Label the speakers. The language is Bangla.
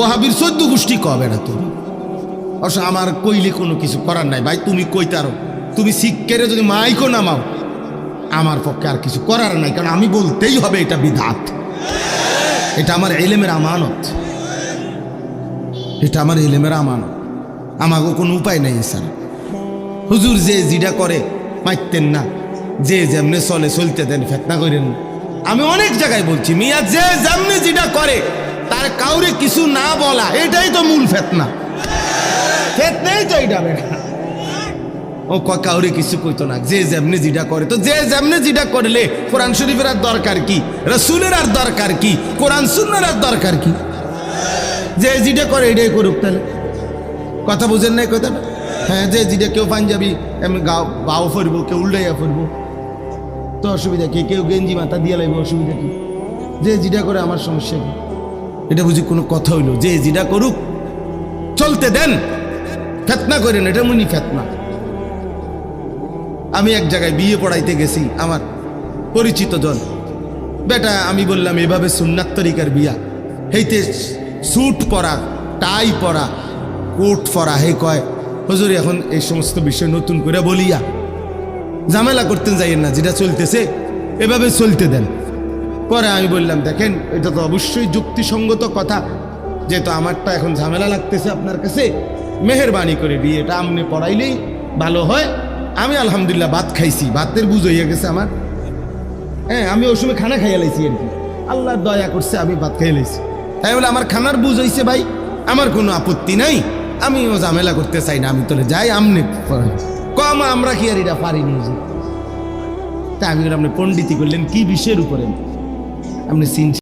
Speaker 1: ওহাবির 14 গোষ্ঠী কবে না তুমি অবশ্য আমার কইলে কোনো কিছু করার নাই ভাই। তুমি কইতারো, তুমি শিক্ষেরে যদি মাইকো নামাও আমার পক্ষে আর কিছু করার নাই, কারণ আমি বলতেই হবে এটা বিধাত, এটা আমার ইলমের আমানত, এটা আমার ইলমের আমানত। আমাকে কোনো উপায় নাই স্যার। হুজুর যে জিডা করে মাইতেন না, যে যেমনে চলে চলতে দেন, ফেতনা করেন। আমি অনেক জায়গায় বলছি মিয়া যে যেমনে যেটা করে তার কাউরে কিছু না বলা, এটাই তো মূল ফেতনা। ফেতনাই তো এটা বেটা। ও কাউরে কিছু কইতো না, যে যেমনে যেটা করে। তো যে যেমনে যেটা করলে কোরআন শরীফের আর দরকার কি, রাসূলের আর দরকার কি, কোরআন সুন্নাহর আর দরকার কি? যে যেটা করে এটাই করুক। তাহলে কথা বুঝেন নাই কথাটা? হ্যাঁ, যে যেটা কেউ পাঞ্জাবি এমনি বাও ফরবো, কেউ উল্টাইয়া ফরবো, তো অসুবিধা কি? কেউ গেঞ্জি মাথা দিয়ে লাগবে, অসুবিধা কি? যে যেটা করে আমার সমস্যা কি? এটা বুঝি কোনো কথা হইলো? যে যেটা করুক, চলতে দেন, ফেতনা করেন, এটা মুনি ফেতনা। আমি এক জায়গায় বিয়ে পড়াইতে গেছি, আমার পরিচিত জন বেটা, আমি বললাম এভাবে সুন্নাত তরিকার বিয়া হেইতে স্যুট পরা, টাই পরা, কোট পরা। হে কয় হুজুর এখন এই সমস্ত বিষয় নতুন করে বলিয়া ঝামেলা করতেন যাইয়েন না, যেটা চলতেছে এভাবে চলতে দেন। পরে আমি বললাম দেখেন এটা তো অবশ্যই যুক্তিসঙ্গত কথা, যেহেতু আমারটা এখন ঝামেলা লাগতেছে আপনার কাছে, মেহেরবানি করে বিয়েটা আমনে পড়াইলেই ভালো হয়। আমি আলহামদুলিল্লাহ ভাত খাইছি, ভাতের বুঝ হইয়া গেছে আমার। হ্যাঁ, আমি ওই সময় খানা খাইয়া লাইছি আর কি, আল্লাহ দয়া করছে আমি ভাত খাইয়া লাইছি। তাই বলে আমার খানার বুঝ হইছে ভাই, আমার কোনো আপত্তি নাই, আমিও ঝামেলা করতে চাই না। আমি তোলে যাই আমনে কম, আমরা কি আর এটা পারিনি। তা আমি আপনি পণ্ডিতি করলেন কি বিষয়ের উপরে? আপনি